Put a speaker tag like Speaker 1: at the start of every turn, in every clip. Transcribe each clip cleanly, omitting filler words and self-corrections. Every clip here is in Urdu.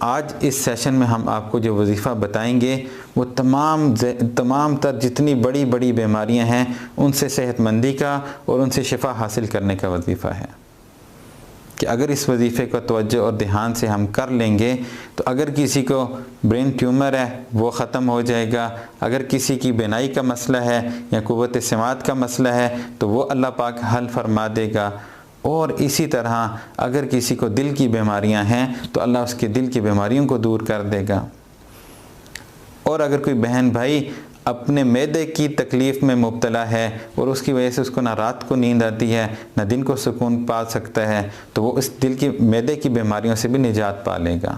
Speaker 1: آج اس سیشن میں ہم آپ کو جو وظیفہ بتائیں گے وہ تمام تر جتنی بڑی بڑی بیماریاں ہیں ان سے صحت مندی کا اور ان سے شفا حاصل کرنے کا وظیفہ ہے کہ اگر اس وظیفے کو توجہ اور دھیان سے ہم کر لیں گے تو اگر کسی کو برین ٹیومر ہے وہ ختم ہو جائے گا، اگر کسی کی بینائی کا مسئلہ ہے یا قوت سماعت کا مسئلہ ہے تو وہ اللہ پاک حل فرما دے گا، اور اسی طرح اگر کسی کو دل کی بیماریاں ہیں تو اللہ اس کے دل کی بیماریوں کو دور کر دے گا، اور اگر کوئی بہن بھائی اپنے معدے کی تکلیف میں مبتلا ہے اور اس کی وجہ سے اس کو نہ رات کو نیند آتی ہے نہ دن کو سکون پا سکتا ہے تو وہ اس دل کی معدے کی بیماریوں سے بھی نجات پا لے گا۔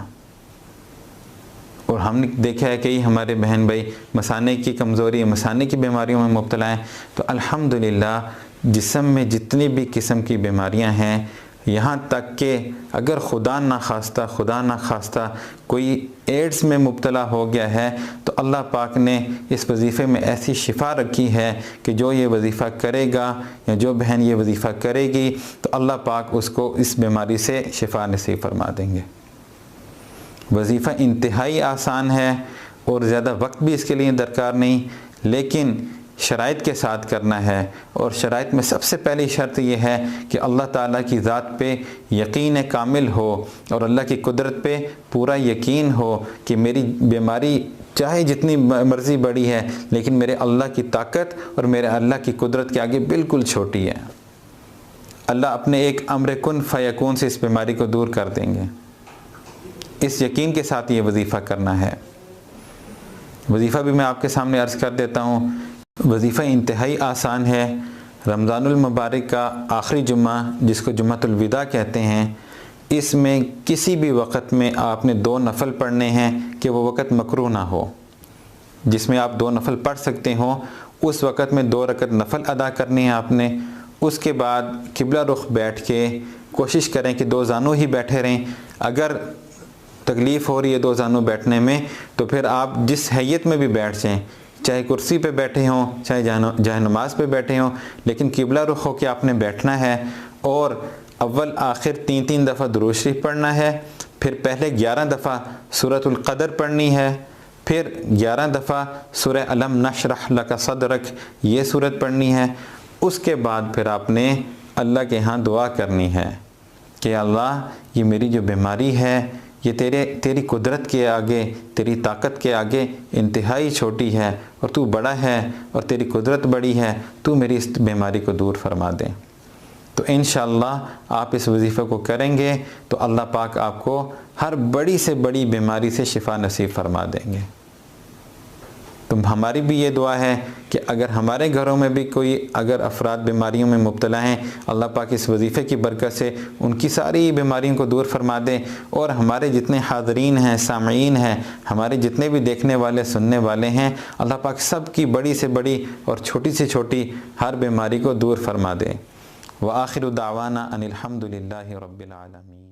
Speaker 1: اور ہم نے دیکھا ہے کئی ہمارے بہن بھائی مثانے کی کمزوری، مثانے کی بیماریوں میں مبتلا ہیں، تو الحمدللہ جسم میں جتنی بھی قسم کی بیماریاں ہیں، یہاں تک کہ اگر خدا نخواستہ کوئی ایڈز میں مبتلا ہو گیا ہے تو اللہ پاک نے اس وظیفے میں ایسی شفا رکھی ہے کہ جو یہ وظیفہ کرے گا یا جو بہن یہ وظیفہ کرے گی تو اللہ پاک اس کو اس بیماری سے شفا نصیب فرما دیں گے۔ وظیفہ انتہائی آسان ہے اور زیادہ وقت بھی اس کے لیے درکار نہیں، لیکن شرائط کے ساتھ کرنا ہے، اور شرائط میں سب سے پہلی شرط یہ ہے کہ اللہ تعالیٰ کی ذات پہ یقین کامل ہو اور اللہ کی قدرت پہ پورا یقین ہو کہ میری بیماری چاہے جتنی مرضی بڑی ہے لیکن میرے اللہ کی طاقت اور میرے اللہ کی قدرت کے آگے بالکل چھوٹی ہے۔ اللہ اپنے ایک امر کن فیکون سے اس بیماری کو دور کر دیں گے۔ اس یقین کے ساتھ یہ وظیفہ کرنا ہے۔ وظیفہ بھی میں آپ کے سامنے عرض کر دیتا ہوں۔ وظیفہ انتہائی آسان ہے۔ رمضان المبارک کا آخری جمعہ جس کو جمعۃ الوداع کہتے ہیں، اس میں کسی بھی وقت میں آپ نے 2 نفل پڑھنے ہیں کہ وہ وقت مکروہ نہ ہو، جس میں آپ 2 نفل پڑھ سکتے ہوں اس وقت میں 2 رکعت نفل ادا کرنی ہے آپ نے۔ اس کے بعد قبلہ رخ بیٹھ کے کوشش کریں کہ 2 زانوں ہی بیٹھے رہیں۔ اگر تکلیف ہو رہی ہے 2 زانوں بیٹھنے میں تو پھر آپ جس حیت میں بھی بیٹھ جائیں، چاہے کرسی پہ بیٹھے ہوں چاہے جہاں نماز پہ بیٹھے ہوں، لیکن قبلہ رخ ہو کے آپ نے بیٹھنا ہے، اور اول آخر 3 دفعہ درود شریف پڑھنا ہے، پھر پہلے 11 دفعہ سورۃ القدر پڑھنی ہے، پھر 11 دفعہ سورہ الم نشرح لک صدرک یہ سورت پڑھنی ہے۔ اس کے بعد پھر آپ نے اللہ کے ہاں دعا کرنی ہے کہ اللہ یہ میری جو بیماری ہے یہ تیری قدرت کے آگے، تیری طاقت کے آگے انتہائی چھوٹی ہے، اور تو بڑا ہے اور تیری قدرت بڑی ہے، تو میری اس بیماری کو دور فرما دے۔ تو انشاءاللہ آپ اس وظیفہ کو کریں گے تو اللہ پاک آپ کو ہر بڑی سے بڑی بیماری سے شفا نصیب فرما دیں گے۔ تو ہماری بھی یہ دعا ہے کہ اگر ہمارے گھروں میں بھی کوئی اگر افراد بیماریوں میں مبتلا ہیں، اللہ پاک اس وظیفے کی برکت سے ان کی ساری بیماریوں کو دور فرما دیں، اور ہمارے جتنے حاضرین ہیں، سامعین ہیں، ہمارے جتنے بھی دیکھنے والے سننے والے ہیں، اللہ پاک سب کی بڑی سے بڑی اور چھوٹی سے چھوٹی ہر بیماری کو دور فرما دیں۔ وآخر دعوانا ان الحمد للہ رب العالمین۔